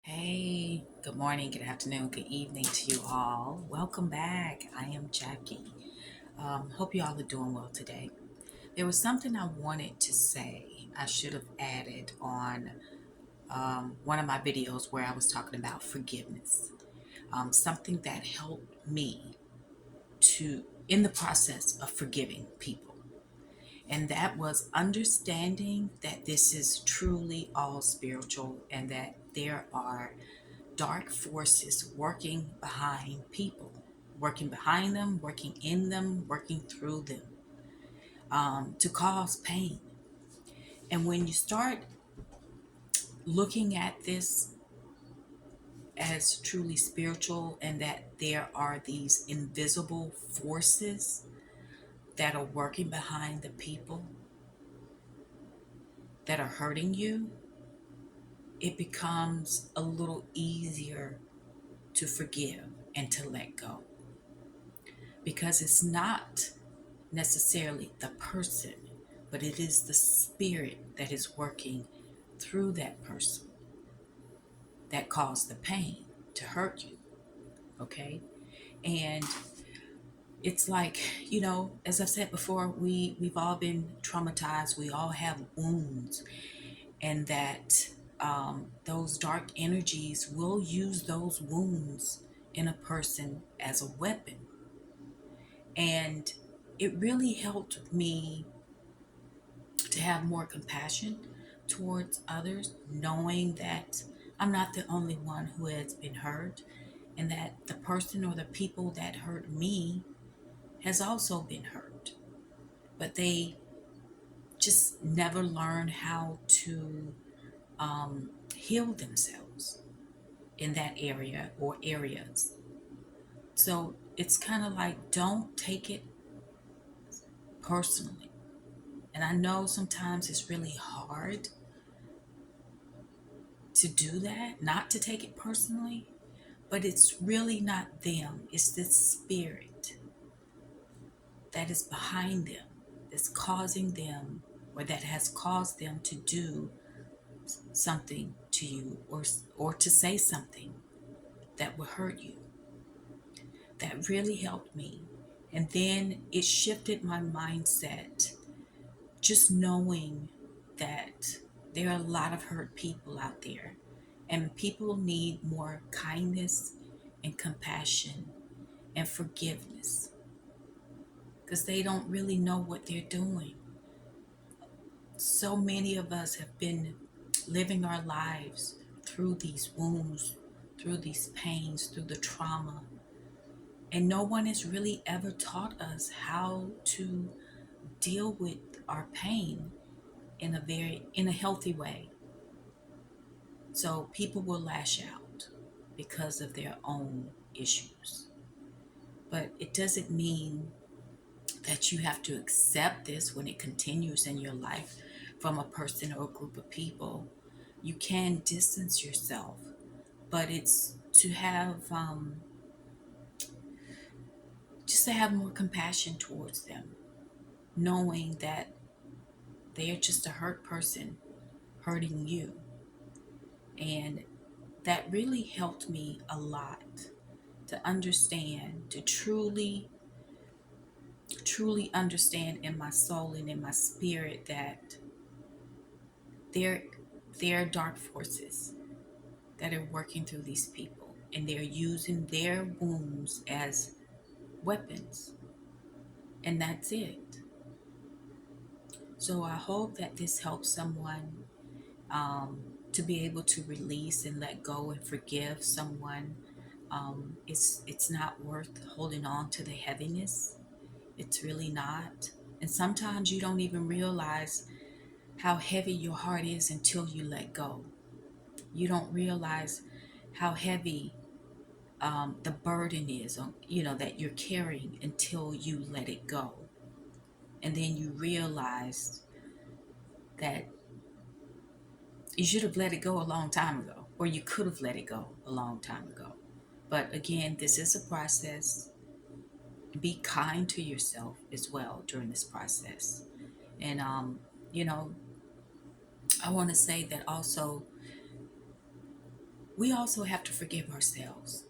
Hey, good morning, good afternoon, good evening to you all. Welcome back. I am Jackie. Hope you all are doing well today. There was something I wanted to say I should have added on one of my videos where I was talking about forgiveness. Something that helped me in the process of forgiving people. And that was understanding that this is truly all spiritual and that there are dark forces working behind people, working behind them, working in them, working through them to cause pain. And when you start looking at this as truly spiritual and that there are these invisible forces that are working behind the people that are hurting you, it becomes a little easier to forgive and to let go because it's not necessarily the person, but it is the spirit that is working through that person that caused the pain to hurt you. Okay. And it's like, as I've said before, we've all been traumatized. We all have wounds, and that those dark energies will use those wounds in a person as a weapon. And it really helped me to have more compassion towards others, knowing that I'm not the only one who has been hurt, and that the person or the people that hurt me has also been hurt. But they just never learn how to heal themselves in that area or areas. So it's kind of like, don't take it personally. And I know sometimes it's really hard to do that, not to take it personally, but it's really not them. It's this spirit that is behind them, that's causing them, or that has caused them to do something to you, or to say something that will hurt you. That really helped me. And then it shifted my mindset, just knowing that there are a lot of hurt people out there, and people need more kindness and compassion and forgiveness because they don't really know what they're doing. So many of us have been living our lives through these wounds, through these pains, through the trauma, and no one has really ever taught us how to deal with our pain in a healthy way. So people will lash out because of their own issues. But it doesn't mean that you have to accept this when it continues in your life from a person or a group of people. You can distance yourself, but it's to have just to have more compassion towards them, knowing that they are just a hurt person hurting you. And that really helped me a lot to understand, to truly understand in my soul and in my spirit that there there are dark forces that are working through these people, and they're using their wounds as weapons, and that's it. So I hope that this helps someone to be able to release and let go and forgive someone. It's not worth holding on to the heaviness. It's really not. And sometimes you don't even realize how heavy your heart is until you let go. You don't realize how heavy the burden is on that you're carrying until you let it go, and then you realize that you should have let it go a long time ago, or you could have let it go a long time ago. But again, this is a process. Be kind to yourself as well during this process. And you know I want to say that also, we also have to forgive ourselves.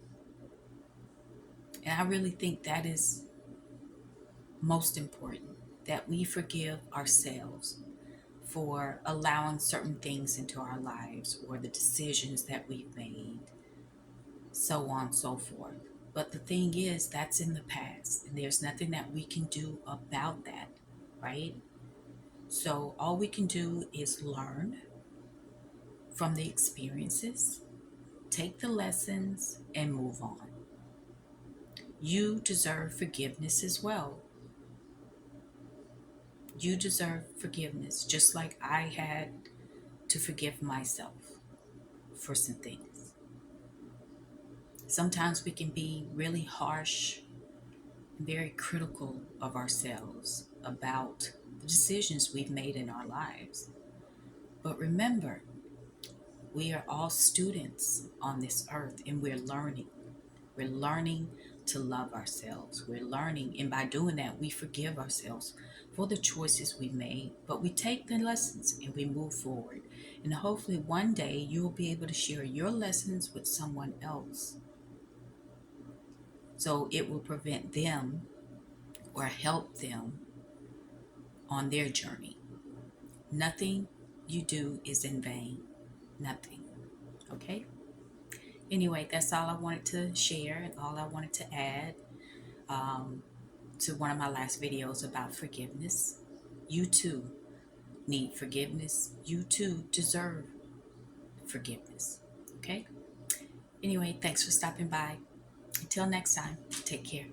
And I really think that is most important, that we forgive ourselves for allowing certain things into our lives or the decisions that we've made, so on and so forth. But the thing is, that's in the past, and there's nothing that we can do about that, right? So all we can do is learn from the experiences, take the lessons, and move on. You deserve forgiveness as well. You deserve forgiveness, just like I had to forgive myself for some things. Sometimes we can be really harsh and very critical of ourselves about the decisions we've made in our lives. But remember, we are all students on this earth and we're learning. We're learning to love ourselves. We're learning, and by doing that, we forgive ourselves for the choices we made. But we take the lessons and we move forward. And hopefully, one day you will be able to share your lessons with someone else. So it will prevent them or help them on their journey. Nothing you do is in vain. Nothing. Okay? Anyway, that's all I wanted to share and all I wanted to add. Um, to one of my last videos about forgiveness. You too need forgiveness. You too deserve forgiveness. Okay? Anyway, thanks for stopping by. Until next time, take care.